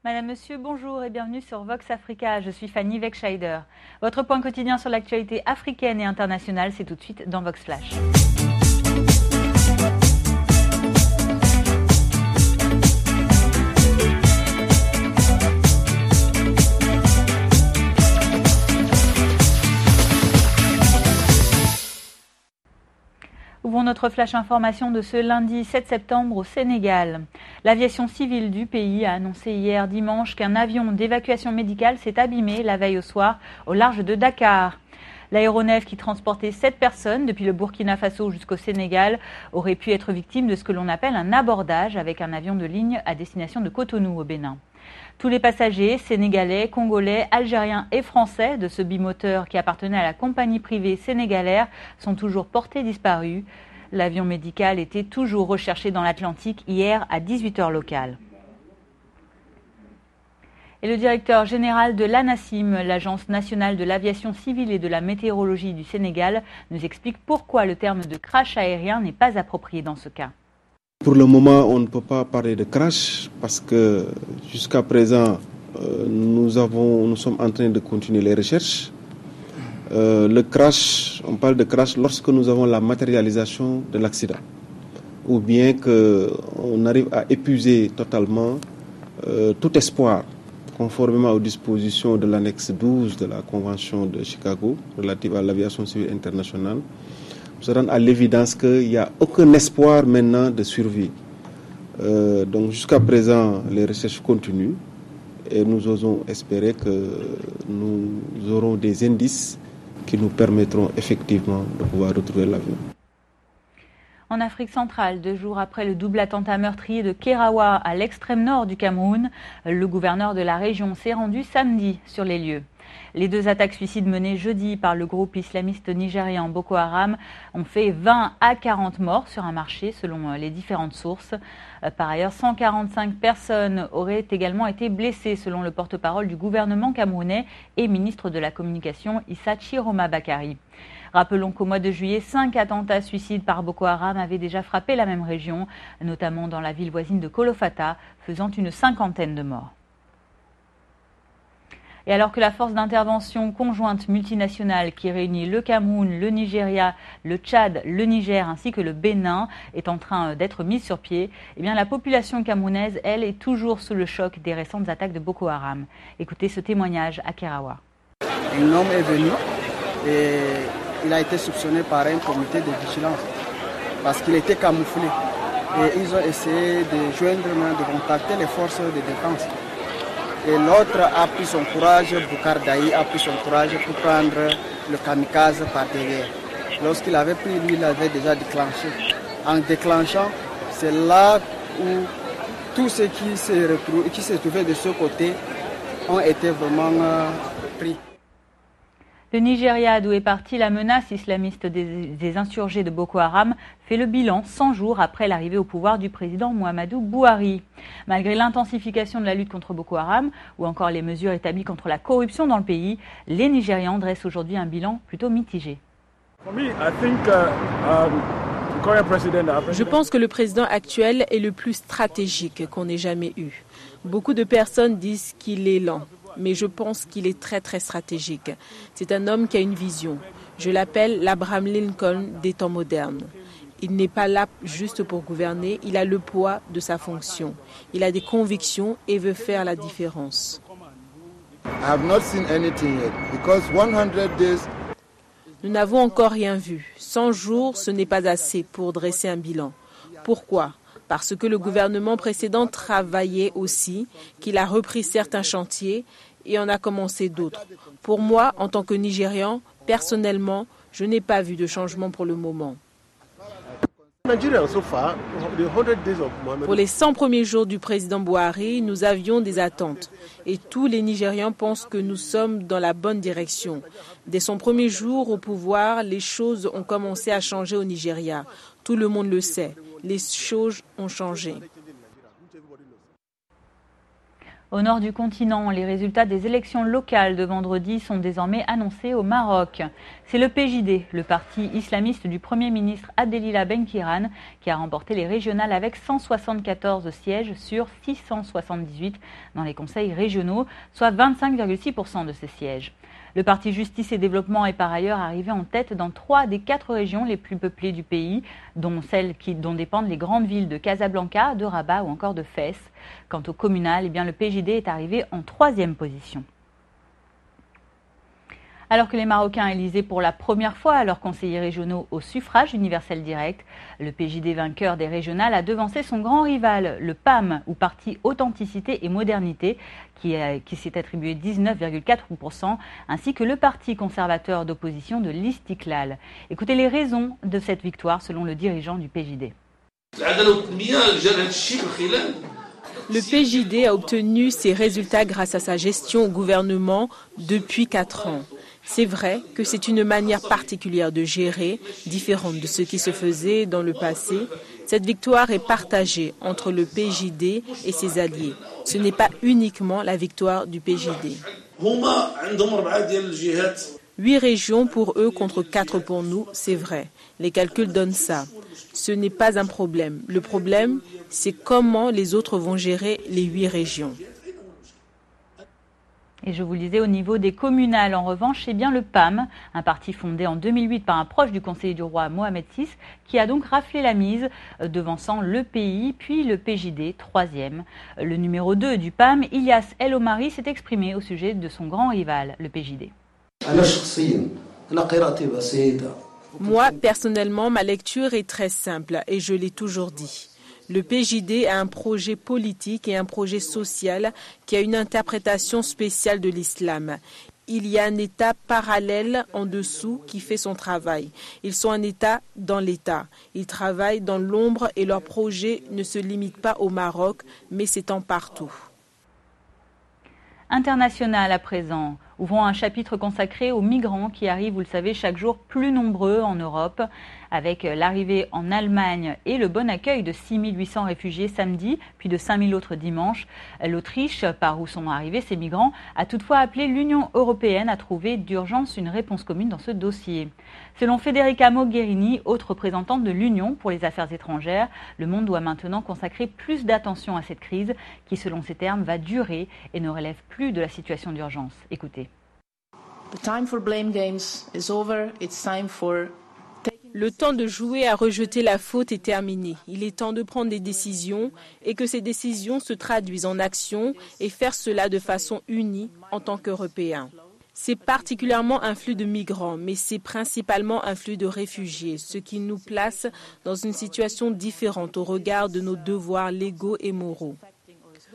Madame, Monsieur, bonjour et bienvenue sur Vox Africa. Je suis Fanny Weckscheider. Votre point quotidien sur l'actualité africaine et internationale, c'est tout de suite dans Vox Flash. Ouvrons notre flash information de ce lundi 7 septembre au Sénégal. L'aviation civile du pays a annoncé hier dimanche qu'un avion d'évacuation médicale s'est abîmé la veille au soir au large de Dakar. L'aéronef qui transportait 7 personnes depuis le Burkina Faso jusqu'au Sénégal aurait pu être victime de ce que l'on appelle un abordage avec un avion de ligne à destination de Cotonou au Bénin. Tous les passagers, sénégalais, congolais, algériens et français de ce bimoteur qui appartenait à la compagnie privée sénégalaire sont toujours portés disparus. L'avion médical était toujours recherché dans l'Atlantique hier à 18h locale. Et le directeur général de l'ANACIM, l'Agence nationale de l'aviation civile et de la météorologie du Sénégal, nous explique pourquoi le terme de crash aérien n'est pas approprié dans ce cas. Pour le moment, on ne peut pas parler de crash parce que jusqu'à présent, nous sommes en train de continuer les recherches. Le crash, on parle de crash lorsque nous avons la matérialisation de l'accident ou bien qu'on arrive à épuiser totalement tout espoir conformément aux dispositions de l'annexe 12 de la Convention de Chicago relative à l'aviation civile internationale. Se rendre à l'évidence qu'il n'y a aucun espoir maintenant de survie. Donc jusqu'à présent, les recherches continuent et nous osons espérer que nous aurons des indices qui nous permettront effectivement de pouvoir retrouver l'avion. En Afrique centrale, 2 jours après le double attentat meurtrier de Kerawa à l'extrême nord du Cameroun, le gouverneur de la région s'est rendu samedi sur les lieux. Les 2 attaques suicides menées jeudi par le groupe islamiste nigérian Boko Haram ont fait 20 à 40 morts sur un marché selon les différentes sources. Par ailleurs, 145 personnes auraient également été blessées selon le porte-parole du gouvernement camerounais et ministre de la Communication Issa Chiroma Bakari. Rappelons qu'au mois de juillet, 5 attentats suicides par Boko Haram avaient déjà frappé la même région, notamment dans la ville voisine de Kolofata, faisant une 50aine de morts. Et alors que la force d'intervention conjointe multinationale qui réunit le Cameroun, le Nigeria, le Tchad, le Niger ainsi que le Bénin est en train d'être mise sur pied, eh bien la population camerounaise, elle, est toujours sous le choc des récentes attaques de Boko Haram. Écoutez ce témoignage à Kerawa. Un homme est venu et il a été soupçonné par un comité de vigilance parce qu'il était camouflé. Et ils ont essayé de joindre, de contacter les forces de défense. Et l'autre a pris son courage, Boukar Daï a pris son courage pour prendre le kamikaze par derrière. Lorsqu'il avait pris, lui, il avait déjà déclenché. En déclenchant, c'est là où tous ceux qui se trouvaient de ce côté ont été vraiment pris. Le Nigeria, d'où est partie la menace islamiste des insurgés de Boko Haram, fait le bilan 100 jours après l'arrivée au pouvoir du président Muhammadu Buhari. Malgré l'intensification de la lutte contre Boko Haram ou encore les mesures établies contre la corruption dans le pays, les Nigérians dressent aujourd'hui un bilan plutôt mitigé. Je pense que le président actuel est le plus stratégique qu'on ait jamais eu. Beaucoup de personnes disent qu'il est lent. Mais je pense qu'il est très très stratégique. C'est un homme qui a une vision. Je l'appelle l'Abraham Lincoln des temps modernes. Il n'est pas là juste pour gouverner, il a le poids de sa fonction. Il a des convictions et veut faire la différence. Nous n'avons encore rien vu. 100 jours, ce n'est pas assez pour dresser un bilan. Pourquoi ? Parce que le gouvernement précédent travaillait aussi, qu'il a repris certains chantiers et en a commencé d'autres. Pour moi, en tant que Nigérian, personnellement, je n'ai pas vu de changement pour le moment. Pour les 100 premiers jours du président Buhari, nous avions des attentes. Et tous les Nigérians pensent que nous sommes dans la bonne direction. Dès son premier jour au pouvoir, les choses ont commencé à changer au Nigeria. Tout le monde le sait. Les choses ont changé. Au nord du continent, les résultats des élections locales de vendredi sont désormais annoncés au Maroc. C'est le PJD, le parti islamiste du Premier ministre Abdelila Benkiran, qui a remporté les régionales avec 174 sièges sur 678 dans les conseils régionaux, soit 25,6% de ces sièges. Le parti Justice et Développement est par ailleurs arrivé en tête dans 3 des 4 régions les plus peuplées du pays, dont celles dont dépendent les grandes villes de Casablanca, de Rabat ou encore de Fès. Quant au communal, le PJD est arrivé en 3e position. Alors que les Marocains élisaient pour la première fois leurs conseillers régionaux au suffrage universel direct, le PJD vainqueur des régionales a devancé son grand rival, le PAM, ou Parti Authenticité et Modernité, qui s'est attribué 19,4%, ainsi que le Parti conservateur d'opposition de l'Istiklal. Écoutez les raisons de cette victoire selon le dirigeant du PJD. Le PJD a obtenu ses résultats grâce à sa gestion au gouvernement depuis 4 ans. C'est vrai que c'est une manière particulière de gérer, différente de ce qui se faisait dans le passé. Cette victoire est partagée entre le PJD et ses alliés. Ce n'est pas uniquement la victoire du PJD. 8 régions pour eux contre 4 pour nous, c'est vrai. Les calculs donnent ça. Ce n'est pas un problème. Le problème, c'est comment les autres vont gérer les 8 régions. Et je vous le disais, au niveau des communales, en revanche, c'est bien le PAM, un parti fondé en 2008 par un proche du conseiller du roi Mohamed VI, qui a donc raflé la mise, devançant le PI, puis le PJD, 3e. Le numéro 2 du PAM, Ilyas El Omari, s'est exprimé au sujet de son grand rival, le PJD. Moi, personnellement, ma lecture est très simple et je l'ai toujours dit. Le PJD a un projet politique et un projet social qui a une interprétation spéciale de l'islam. Il y a un État parallèle en dessous qui fait son travail. Ils sont un État dans l'État. Ils travaillent dans l'ombre et leur projet ne se limite pas au Maroc, mais s'étend partout. International à présent. Ouvrons un chapitre consacré aux migrants qui arrivent, vous le savez, chaque jour plus nombreux en Europe, avec l'arrivée en Allemagne et le bon accueil de 6 800 réfugiés samedi, puis de 5 000 autres dimanche. L'Autriche, par où sont arrivés ces migrants, a toutefois appelé l'Union européenne à trouver d'urgence une réponse commune dans ce dossier. Selon Federica Mogherini, haute représentante de l'Union pour les affaires étrangères, le monde doit maintenant consacrer plus d'attention à cette crise qui, selon ses termes, va durer et ne relève plus de la situation d'urgence. Écoutez. Le temps de jouer à rejeter la faute est terminé. Il est temps de prendre des décisions et que ces décisions se traduisent en action et faire cela de façon unie en tant qu'Européens. C'est particulièrement un flux de migrants, mais c'est principalement un flux de réfugiés, ce qui nous place dans une situation différente au regard de nos devoirs légaux et moraux.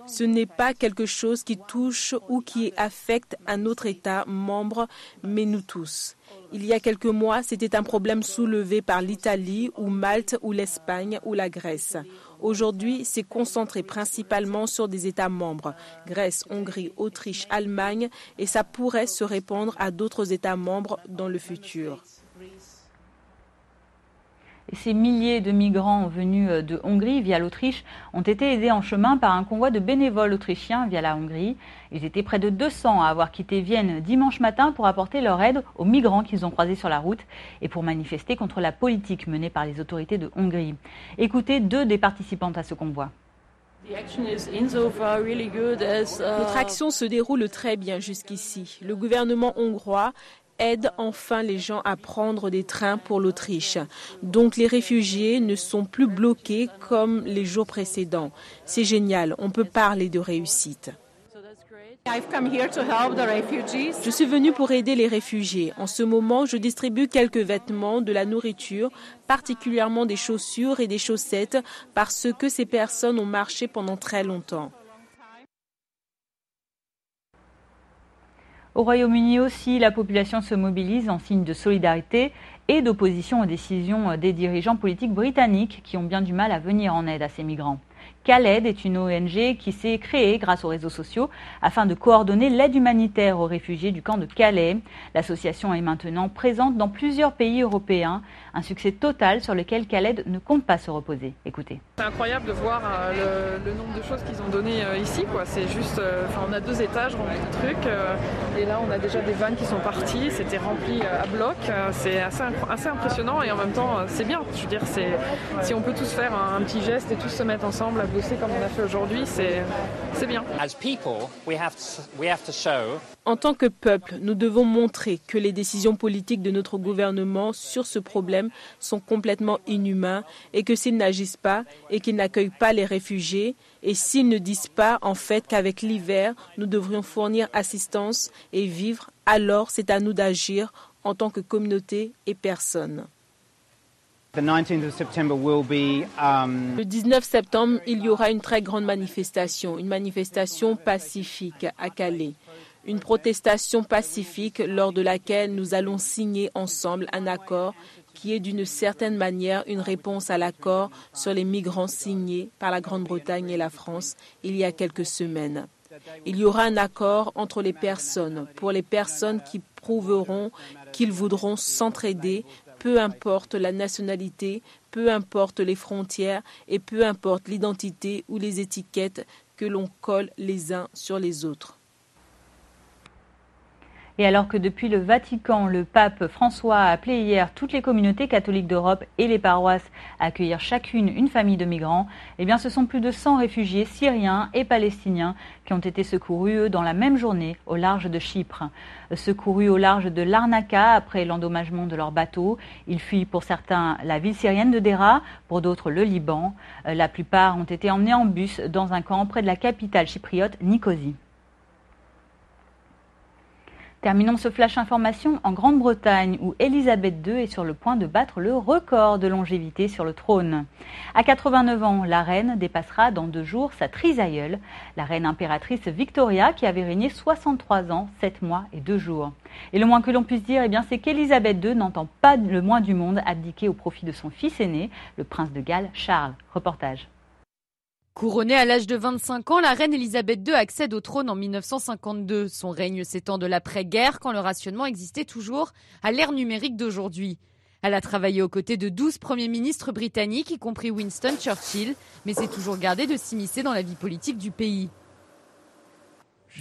Ce n'est pas quelque chose qui touche ou qui affecte un autre État membre, mais nous tous. Il y a quelques mois, c'était un problème soulevé par l'Italie ou Malte ou l'Espagne ou la Grèce. Aujourd'hui, c'est concentré principalement sur des États membres, Grèce, Hongrie, Autriche, Allemagne, et ça pourrait se répandre à d'autres États membres dans le futur. Et ces milliers de migrants venus de Hongrie via l'Autriche ont été aidés en chemin par un convoi de bénévoles autrichiens via la Hongrie. Ils étaient près de 200 à avoir quitté Vienne dimanche matin pour apporter leur aide aux migrants qu'ils ont croisés sur la route et pour manifester contre la politique menée par les autorités de Hongrie. Écoutez 2 des participantes à ce convoi. Notre action se déroule très bien jusqu'ici. Le gouvernement hongrois aide enfin les gens à prendre des trains pour l'Autriche. Donc les réfugiés ne sont plus bloqués comme les jours précédents. C'est génial, on peut parler de réussite. Je suis venue pour aider les réfugiés. En ce moment, je distribue quelques vêtements, de la nourriture, particulièrement des chaussures et des chaussettes, parce que ces personnes ont marché pendant très longtemps. Au Royaume-Uni aussi, la population se mobilise en signe de solidarité et d'opposition aux décisions des dirigeants politiques britanniques qui ont bien du mal à venir en aide à ces migrants. Khaled est une ONG qui s'est créée grâce aux réseaux sociaux afin de coordonner l'aide humanitaire aux réfugiés du camp de Calais. L'association est maintenant présente dans plusieurs pays européens. Un succès total sur lequel Khaled ne compte pas se reposer. Écoutez. C'est incroyable de voir le nombre de choses qu'ils ont donné ici, quoi. C'est juste, on a 2 étages remplis de trucs et là on a déjà des vannes qui sont parties. C'était rempli à bloc. C'est assez impressionnant et en même temps c'est bien. Je veux dire, si on peut tous faire un petit geste et tous se mettre ensemble à bosser comme on a fait aujourd'hui, c'est bien. En tant que peuple, nous devons montrer que les décisions politiques de notre gouvernement sur ce problème sont complètement inhumains et que s'ils n'agissent pas et qu'ils n'accueillent pas les réfugiés et s'ils ne disent pas en fait qu'avec l'hiver, nous devrions fournir assistance et vivre, alors c'est à nous d'agir en tant que communauté et personne. Le 19 septembre, il y aura une très grande manifestation, une manifestation pacifique à Calais. Une protestation pacifique lors de laquelle nous allons signer ensemble un accord qui est d'une certaine manière une réponse à l'accord sur les migrants signé par la Grande-Bretagne et la France il y a quelques semaines. Il y aura un accord entre les personnes, pour les personnes qui prouveront qu'ils voudront s'entraider, peu importe la nationalité, peu importe les frontières et peu importe l'identité ou les étiquettes que l'on colle les uns sur les autres. Et alors que depuis le Vatican, le pape François a appelé hier toutes les communautés catholiques d'Europe et les paroisses à accueillir chacune une famille de migrants, eh bien ce sont plus de 100 réfugiés syriens et palestiniens qui ont été secourus, eux, dans la même journée au large de Chypre. Secourus au large de Larnaca après l'endommagement de leur bateau, ils fuient pour certains la ville syrienne de Dera, pour d'autres le Liban. La plupart ont été emmenés en bus dans un camp près de la capitale chypriote Nicosie. Terminons ce flash information en Grande-Bretagne où Elisabeth II est sur le point de battre le record de longévité sur le trône. À 89 ans, la reine dépassera dans 2 jours sa trisaïeule, la reine impératrice Victoria qui avait régné 63 ans, 7 mois et 2 jours. Et le moins que l'on puisse dire, c'est qu'Elisabeth II n'entend pas le moins du monde abdiquer au profit de son fils aîné, le prince de Galles, Charles. Reportage. Couronnée à l'âge de 25 ans, la reine Elisabeth II accède au trône en 1952. Son règne s'étend de l'après-guerre quand le rationnement existait toujours à l'ère numérique d'aujourd'hui. Elle a travaillé aux côtés de 12 premiers ministres britanniques, y compris Winston Churchill, mais s'est toujours gardée de s'immiscer dans la vie politique du pays.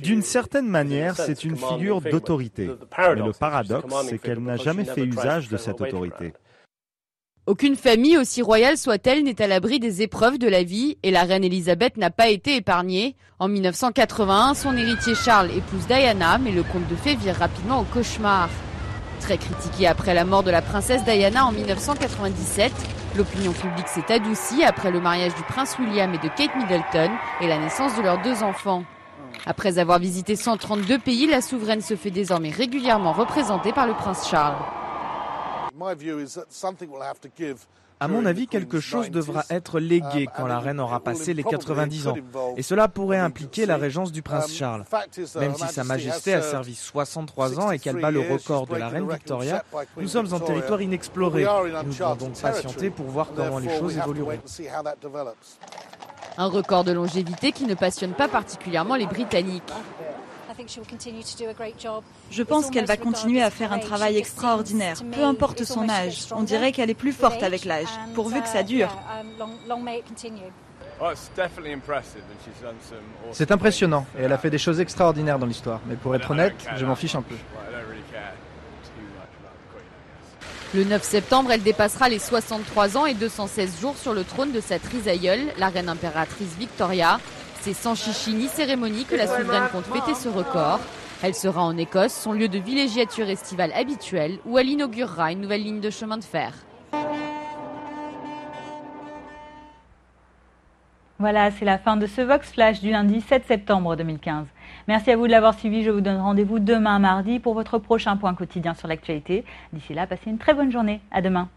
D'une certaine manière, c'est une figure d'autorité. Mais le paradoxe, c'est qu'elle n'a jamais fait usage de cette autorité. Aucune famille, aussi royale soit-elle, n'est à l'abri des épreuves de la vie et la reine Elisabeth n'a pas été épargnée. En 1981, son héritier Charles épouse Diana, mais le conte de fées vire rapidement au cauchemar. Très critiquée après la mort de la princesse Diana en 1997, l'opinion publique s'est adoucie après le mariage du prince William et de Kate Middleton et la naissance de leurs 2 enfants. Après avoir visité 132 pays, la souveraine se fait désormais régulièrement représentée par le prince Charles. À mon avis, quelque chose devra être légué quand la reine aura passé les 90 ans. Et cela pourrait impliquer la régence du prince Charles. Même si Sa Majesté a servi 63 ans et qu'elle bat le record de la reine Victoria, nous sommes en territoire inexploré. Nous devons donc patienter pour voir comment les choses évolueront. Un record de longévité qui ne passionne pas particulièrement les Britanniques. Je pense qu'elle va continuer à faire un travail extraordinaire, peu importe son âge. On dirait qu'elle est plus forte avec l'âge, pourvu que ça dure. C'est impressionnant et elle a fait des choses extraordinaires dans l'histoire. Mais pour être honnête, je m'en fiche un peu. Le 9 septembre, elle dépassera les 63 ans et 216 jours sur le trône de sa trisaïeule, la reine impératrice Victoria. C'est sans chichi ni cérémonie que la souveraine compte fêter ce record. Elle sera en Écosse, son lieu de villégiature estivale habituel, où elle inaugurera une nouvelle ligne de chemin de fer. Voilà, c'est la fin de ce Vox Flash du lundi 7 septembre 2015. Merci à vous de l'avoir suivi. Je vous donne rendez-vous demain mardi pour votre prochain point quotidien sur l'actualité. D'ici là, passez une très bonne journée. À demain.